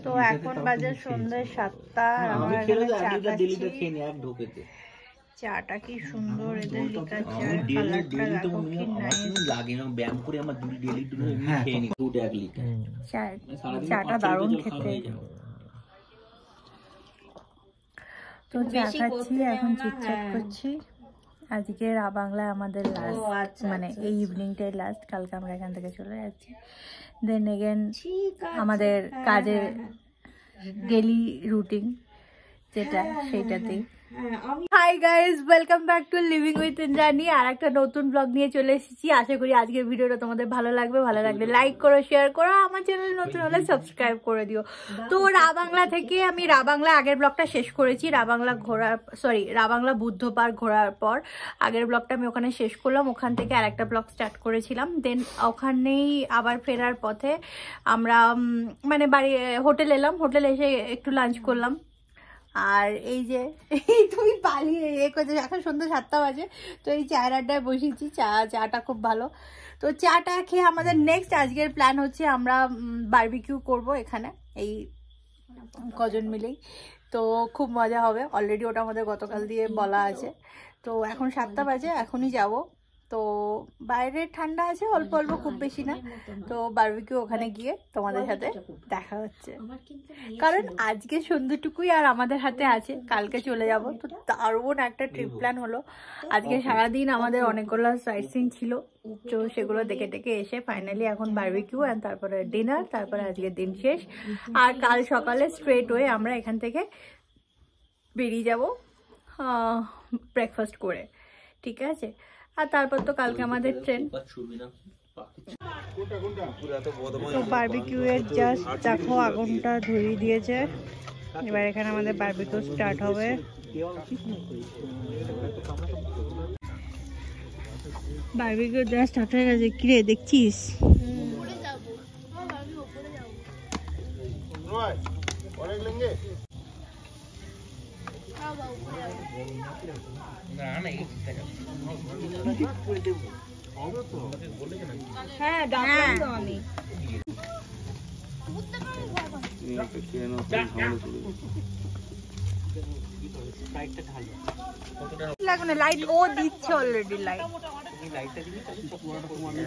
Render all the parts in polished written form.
তো এখন বাজে সন্ধ্যে 7টা। আমরা এখানে চাটা কি সুন্দর, এদের লিকা চা, কালারটা দেখো কি নাইস লাগে। চাটা দারুণ খেতে। তো চা খাচ্ছি, এখন চিটচ্যাট করছি। আজকে বাংলায় আমাদের লাস্ট, মানে এই ইভিনিংটাই লাস্ট। কালকে আমরা এখান থেকে চলে যাচ্ছি। দেন এগেন আমাদের কাজের ডেলি রুটিন যেটা, সেইটাতেই। Hi guys, welcome back to living with Indrani. আর একটা নতুন ব্লগ নিয়ে চলে এসেছি। আশা করি আজকের ভিডিওটা তোমাদের ভালো লাগবে। ভালো লাগলে লাইক করো, শেয়ার করো, আমার চ্যানেল নতুন হলে সাবস্ক্রাইব করে দিও। তো রাবাংলা থেকে আমি রাবাংলা আগের ব্লগটা শেষ করেছি। রাবাংলা বুদ্ধ পার্ক ঘোরার পর আগের ব্লগটা আমি ওখানে শেষ করলাম। ওখান থেকে আর একটা ব্লগ স্টার্ট করেছিলাম। দেন ওখানেই আবার ফেরার পথে আমরা মানে হোটেল এলাম। হোটেল এসে একটু লাঞ্চ করলাম। আর এই যে তুমি পালিয়ে এখন সন্ধ্যা 7টা বাজে। তো এই চায়ের আড্ডায় বসেছি। চাটা খুব ভালো। তো চাটা খেয়ে আমাদের নেক্সট আজকের প্ল্যান হচ্ছে আমরা বারবিকিউ করব এখানে, এই কজন মিলেই। তো খুব মজা হবে। অলরেডি ওটা আমাদের গতকাল দিয়ে বলা আছে। তো এখন 7টা বাজে, এখনই যাব। তো বাইরে ঠান্ডা আছে অল্প অল্প, খুব বেশি না। তো বারবিকিউ ওখানে গিয়ে তোমাদের সাথে দেখা হচ্ছে, কারণ আজকে সন্ধ্যেটুকুই আর আমাদের হাতে আছে। কালকে চলে যাব। তো দারুণ একটা ট্রিপ প্ল্যান হলো। আজকে সারাদিন আমাদের অনেকগুলো সাইট সিন ছিল, তো সেগুলো দেখে দেখে এসে ফাইনালি এখন বারবিকিউ, আর তারপরে ডিনার, তারপরে আজকের দিন শেষ। আর কাল সকালে স্ট্রেট ওয়ে আমরা এখান থেকে বেরিয়ে যাব ব্রেকফাস্ট করে, ঠিক আছে? আর তারপর তো কালকে আমাদের ট্রেন। তো বারবিকিউ এর জাস্ট দেখো আগুনটা ধরিয়ে দিয়েছে। এবার এখানে আমাদের বারবিকিউ স্টার্ট হবে। বারবিকিউ জাস্ট স্টার্ট হয়ে গেছে। কিরে দেখছিস? হ্যাঁ লাইট ও দিচ্ছে অলরেডি।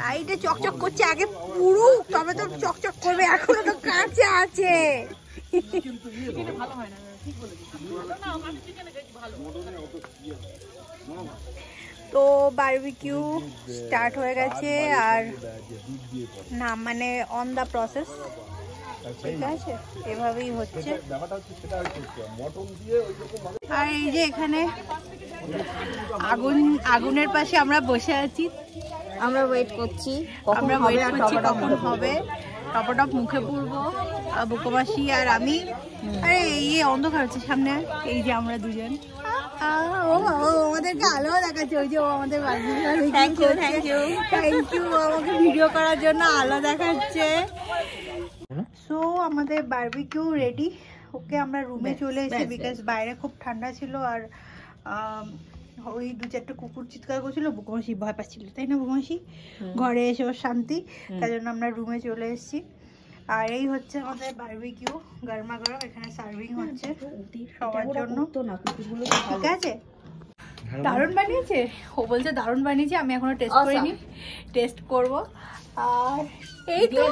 লাইটে চকচক করছে। আগে পুরো তবে তো চকচক করবে, এখনো তো কাঁচা আছে। তো বারবিকিউ স্টার্ট হয়ে গেছে, আর না মানে অন দা প্রসেস, ঠিক আছে? এভাবেই হচ্ছে। আর এই যে এখানে আগুনের পাশে আমরা বসে আছি। আমরা ওয়েট করছি কখন হবে। টপটপ মুখে পুরবো বুকোমাসি আর আমি। আরে ইয়ে অন্ধকার হচ্ছে সামনে। এই যে আমরা দুজন, আমাদেরকে আলো দেখাচ্ছে। ওই যে ও আমাদের থ্যাংক ইউ আমাকে ভিডিও করার জন্য আলো দেখাচ্ছে। সো আমাদের বারবিকিউ রেডি। ওকে আমরা রুমে চলে এসেছি, বিকজ বাইরে খুব ঠান্ডা ছিল। আর ওই 2-4টা কুকুর চিৎকার করছিল, বুকুমাসি ভয় পাচ্ছিল, তাই না বুকুমাসি? ঘরে এসে ওর শান্তি, তাই জন্য আমরা রুমে চলে এসেছি। আর এই হচ্ছে আমাদের বারবিকিউ, গরমা গরম এখানে সার্ভিং হচ্ছে সবার জন্য, ঠিক আছে? দারুণ বানিয়েছে, ও বলছে দারুণ বানিয়েছে। আমি এখনো টেস্ট করিনি, টেস্ট করব। আর এই তো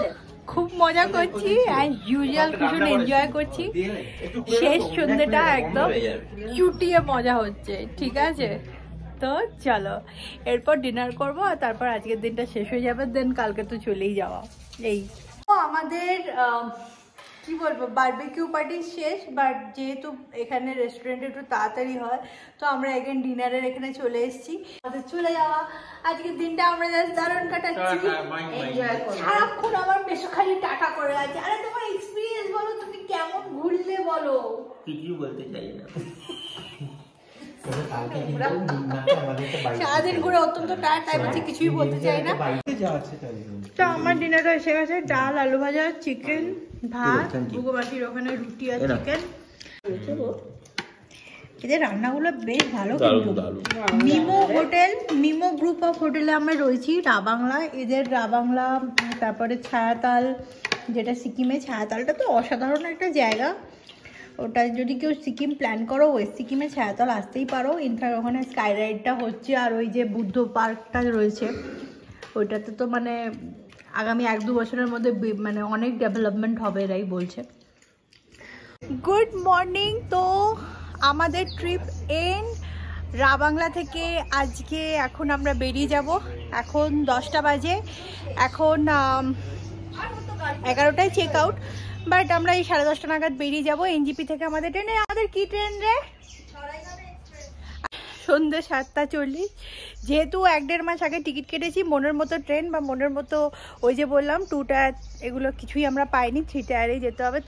খুব মজা করছি, অ্যাজ ইউজুয়াল ভীষণ এনজয় করছি। শেষ সন্ধ্যেটা একদম চুটিয়ে মজা হচ্ছে, ঠিক আছে? তো চলো এরপর ডিনার করব, আর তারপর আজকের দিনটা শেষ হয়ে যাবে। দেন কালকে তো চলেই যাওয়া। এই আমাদের কি বলবো, বারবিকিউ পার্টি শেষ। বাট যেহেতু এখানে রেস্টুরেন্টে একটু তাড়াতাড়ি হয়, তো আমরা এগেন ডিনারের এখানে চলে এসেছি। আমাদের চলে যাওয়া। আজকের দিনটা আমরা জাস্ট দারুণ কাটাচ্ছি, সারাক্ষণ আমার বেশ খালি টাটা করে আছে। আরে তোমার এক্সপিরিয়েন্স বলো, তুমি কেমন ঘুরলে বলো? কিছু বলতে চাই না। সারাদিন ঘুরে অত্যন্ত টায়ার্ড, তাই বলছি কিছুই বলতে চাই না। তো আমার ডিনারটা এসে গেছে, ডাল, আলু ভাজা, চিকেন, ভাত, ভুগোবাসীর ওখানে রুটি আর চিকেন। এদের রান্নাগুলো বেশ ভালো কিন্তু। Mimo hotel, Mimo group of হোটেলে আমরা রয়েছি রাবাংলা। এদের রাবাংলা, তারপরে ছায়াতাল, যেটা সিকিমে, ছায়াতালটা তো অসাধারণ একটা জায়গা। ওটা যদি কেউ সিকিম প্ল্যান করো, ওয়েস্ট সিকিমে ছায়াতাল আসতেই পারো। ইনফ্যাক্ট ওখানে স্কাই রাইডটা হচ্ছে, আর ওই যে বুদ্ধ পার্কটা রয়েছে ওইটাতে তো মানে আগামী 1-2 বছরের মধ্যে মানে অনেক ডেভেলপমেন্ট হবে এরাই বলছে। Good morning. তো আমাদের ট্রিপ এন্ড রাবাংলা থেকে আজকে এখন আমরা বেরিয়ে যাব। এখন 10টা বাজে, এখন 11টায় চেক আউট, বাট আমরা এই 10:30 নাগাদ বেরিয়ে যাব এনজিপি থেকে। আমাদের ট্রেনে, আমাদের কি ট্রেন রে? সন্ধ্যে 7:40। যেহেতু 1-1.5 মাস আগে টিকিট কেটেছি, মনের মতো ট্রেন বা মনের মতো ওই যে বললাম 2 টায়ার এগুলো কিছুই আমরা পাইনি, 3 টায়ারেই যেতে হবে।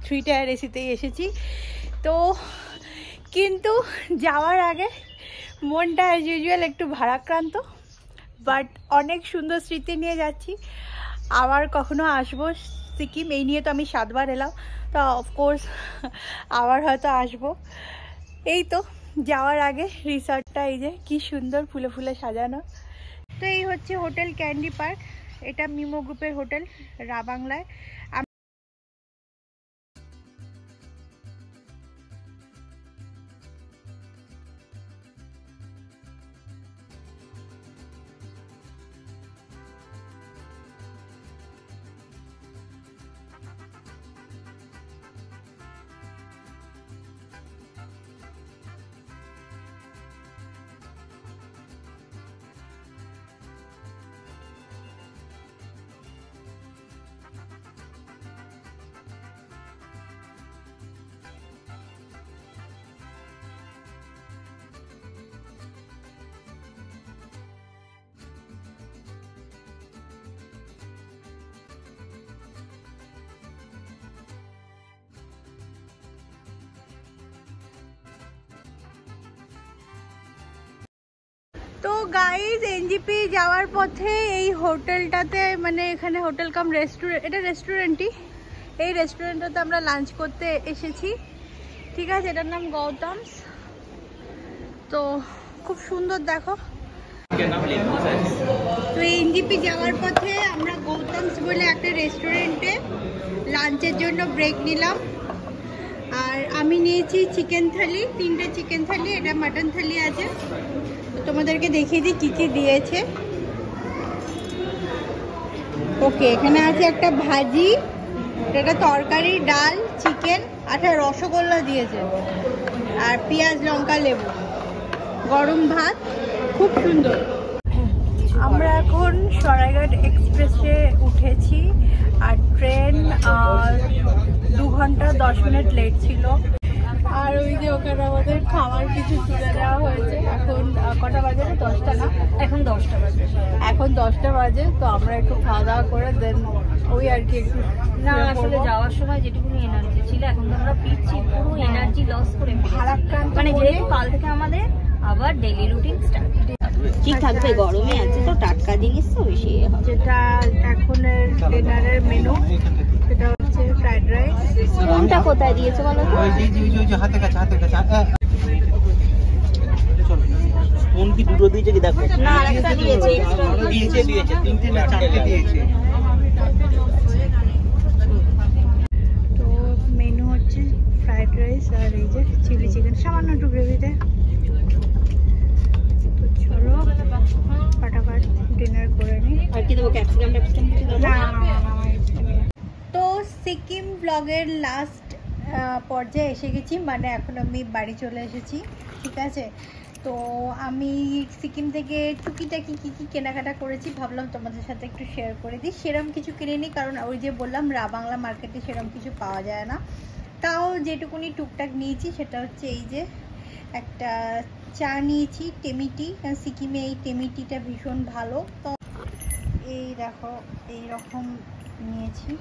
3 টায়ার এসিতেই এসেছি। তো কিন্তু যাওয়ার আগে মনটা অ্যাজ ইউজুয়াল একটু ভারাক্রান্ত, বাট অনেক সুন্দর স্মৃতি নিয়ে যাচ্ছি। আবার কখনো আসবো সিকিম, এই নিয়ে তো আমি 7 বার এলাম, তো অফকোর্স আবার হয়তো আসবো। এই তো যাওয়ার আগে রিসর্টটা এই যে কি সুন্দর ফুলে ফুলে সাজানো। তো এই হচ্ছে হোটেল ক্যান্ডি পার্ক, এটা মিমো গ্রুপের হোটেল রাবাংলায়। তো গাইজ এনজিপি যাওয়ার পথে এই হোটেলটাতে, মানে এখানে হোটেল কাম রেস্টুরেন্ট, এটা রেস্টুরেন্টই, এই রেস্টুরেন্টটাতে আমরা লাঞ্চ করতে এসেছি। ঠিক আছে, এটার নাম গৌতমস। তো খুব সুন্দর দেখো। তো এনজিপি যাওয়ার পথে আমরা গৌতমস বলে একটা রেস্টুরেন্টে লাঞ্চের জন্য ব্রেক নিলাম। আর আমি নিয়েছি চিকেন থালি, 3টে চিকেন থালি, এটা মাটন থালি আছে। তোমাদেরকে দেখিয়ে দিই কি কি দিয়েছে। ওকে, এখানে আছে একটা ভাজি, এটা তরকারি, ডাল, চিকেন, একটা রসগোল্লা দিয়েছে, আর পেঁয়াজ, লঙ্কা, লেবু, গরম ভাত, খুব সুন্দর। আমরা এখন সরাইঘাট এক্সপ্রেসে উঠেছি, আর ট্রেন 2 ঘন্টা 10 মিনিট লেট ছিল। আর ওই যে ওখানে আমাদের খাবার কিছু তুলে দেওয়া হয়েছে। এখন কটা বাজে? 10টা না, এখন 10টা বাজে। এখন 10টা বাজে। তো আমরা একটু খাওয়া দাওয়া করে দেন ওই আর কি একটু না, আসলে যাওয়ার সময় যেটুকুনি এনার্জি ছিল, এখন তো আমরা ফিরছি পুরো এনার্জি লস করে ভারাক্রান্ত। মানে যেহেতু কাল থেকে আমাদের আবার ডেইলি রুটিন স্টার্ট, ঠিক থাকবে, গরমে আছে তো টাটকা জিনিস তো বেশি হবে। যেটা এখনের ডিনারের মেনু, সেটা হচ্ছে ফ্রাইড রাইস। কোনটা কোথায় দিয়েছে বলো তো? ওই যে হাতে কাছে, হাতে কাছে। কোন কি দুটো দিয়েছে কি দেখো? না, আরেকটা দিয়েছে, দিয়েছে 3টে না 4টে দিয়েছে। তো মেনু হচ্ছে ফ্রাইড রাইস আর এই যে চিলি চিকেন, সামান্য একটু গ্রেভিতে। তো চলো ফটাফট ডিনার করে নিই। আর কি দেবো? ক্যাপসিকাম কিছু দেবো না? তো সিকিম ব্লগের লাস্ট পর্যায়ে এসে গেছি, মানে এখন আমি বাড়ি চলে এসেছি। ঠিক আছে, তো আমি সিকিম থেকে টুকিটাকি কী কী কেনাকাটা করেছি ভাবলাম তোমাদের সাথে একটু শেয়ার করে দিই। সেরম কিছু কিনিনি, কারণ ওই যে বললাম রাবাংলা মার্কেটে সেরম কিছু পাওয়া যায় না। তাও যেটুকুনি টুকটাক নিয়েছি সেটা হচ্ছে এই যে একটা চা নিয়েছি, টেমিটি, কারণ সিকিমে এই টেমিটিটা ভীষণ ভালো। তো এই দেখো এইরকম নিয়েছি।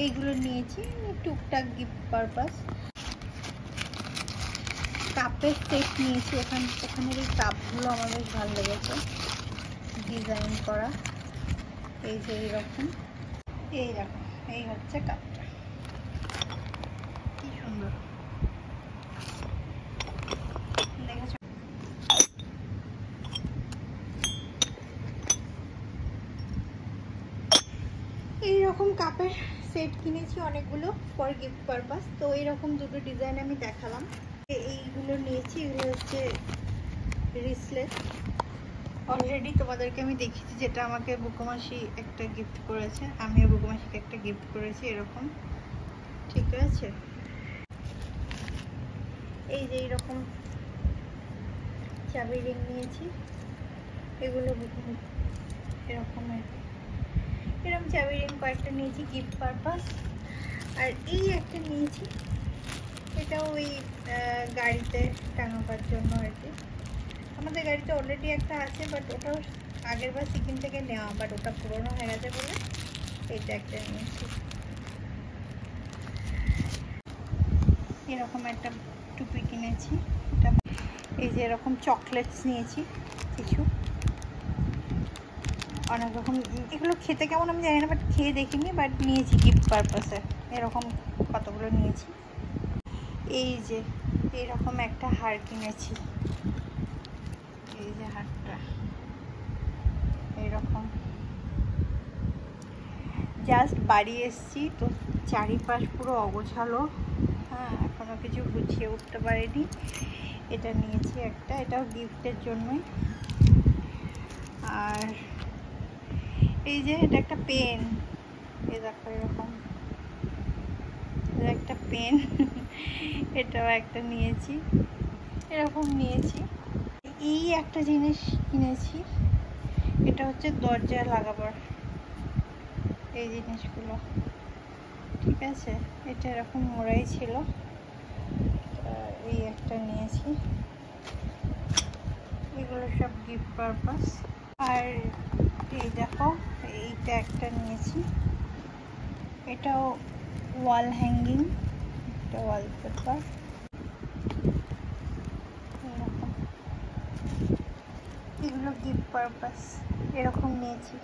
এইগুলো নিয়েছি টুকটাক গিফট পারপাস। কাপের সেট নিয়েছি, এখানের এই কাপগুলো আমার বেশ ভালো লেগেছে, ডিজাইন করা। এই যে এইরকম, এই হচ্ছে কাপটা, কি সুন্দর দেখেছো। এইরকম কাপের সেট কিনেছি অনেকগুলো ফর গিফট পারপাস। তো এইরকম দুটো ডিজাইন আমি দেখালাম। এইগুলো নিয়েছি, এগুলো হচ্ছে রিসলেট। অলরেডি তোমাদেরকে আমি দেখিয়েছি, যেটা আমাকে বুকুমাসি একটা গিফট করেছে, আমিও বুকুমাসিকে একটা গিফট করেছি এরকম, ঠিক আছে। এই যে এইরকম চাবি রিং নিয়েছি, এগুলো এরকম চাবি রিং কয়েকটা নিয়েছি গিফট পারপাস। আর এই একটা নিয়েছি, এটাও ওই গাড়িতে টাঙাবার জন্য আর কি। আমাদের গাড়িতে অলরেডি একটা আছে, বাট ওটাও আগের বার সিকিম থেকে নেওয়া, বাট ওটা পুরোনো হয়ে গেছে বলে এটা একটা নিয়েছি। এরকম একটা টুপি কিনেছি, এটা। এই যে এরকম চকলেটস নিয়েছি কিছু, অনেক রকম। এগুলো খেতে কেমন আমি জানি না, বাট খেয়ে দেখিনি, বাট নিয়েছি গিফট পারপাসে। এরকম কতগুলো নিয়েছি। এই যে এরকম একটা হার কিনেছি, এই যে হারটা এরকম। জাস্ট বাড়ি এসছি তো চারিপাশ পুরো অগোছালো, হ্যাঁ, এখনো কিছু গুছিয়ে উঠতে পারিনি। এটা নিয়েছি একটা, এটাও গিফটের জন্যই। আর এই যে এটা একটা পেন, এই দেখো এরকম একটা পেন, এটাও একটা নিয়েছি, এরকম নিয়েছি। এই একটা জিনিস কিনেছি, এটা হচ্ছে দরজায় লাগাবার এই জিনিসগুলো, ঠিক আছে। এটা এরকম মোড়াই ছিল, এই একটা নিয়েছি। এগুলো সব গিফট পারপাস। আর এই দেখো এইটা একটা নিয়েছি, এটাও ওয়াল হ্যাঙ্গিং, এটা ওয়ালপেপার। এরকম এগুলো গিফট পারপাস, এরকম নিয়েছি,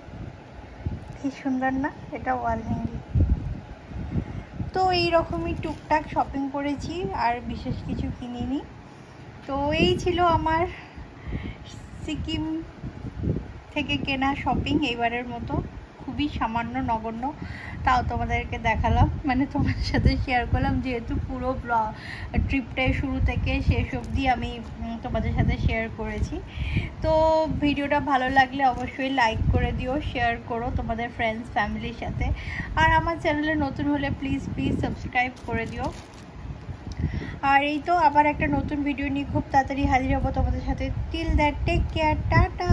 কি সুন্দর না, এটা ওয়াল হ্যাঙ্গিং। তো এইরকমই টুকটাক শপিং করেছি, আর বিশেষ কিছু কিনিনি। তো এই ছিল আমার সিকিম থেকে কেনা শপিং এইবারের মতো, খুবই সামান্য নগণ্য, তাও তোমাদেরকে দেখালাম, মানে তোমাদের সাথে শেয়ার করলাম, যেহেতু পুরো ট্রিপটাই শুরু থেকে শেষ অবধি আমি তোমাদের সাথে শেয়ার করেছি। তো ভিডিওটা ভালো লাগলে অবশ্যই লাইক করে দিও, শেয়ার করো তোমাদের ফ্রেন্ডস ফ্যামিলির সাথে। আর আমার চ্যানেলে নতুন হলে প্লিজ সাবস্ক্রাইব করে দিও। আর এই তো আবার একটা নতুন ভিডিও নিয়ে খুব তাড়াতাড়ি হাজির হবো তোমাদের সাথে। Till that take care, tata.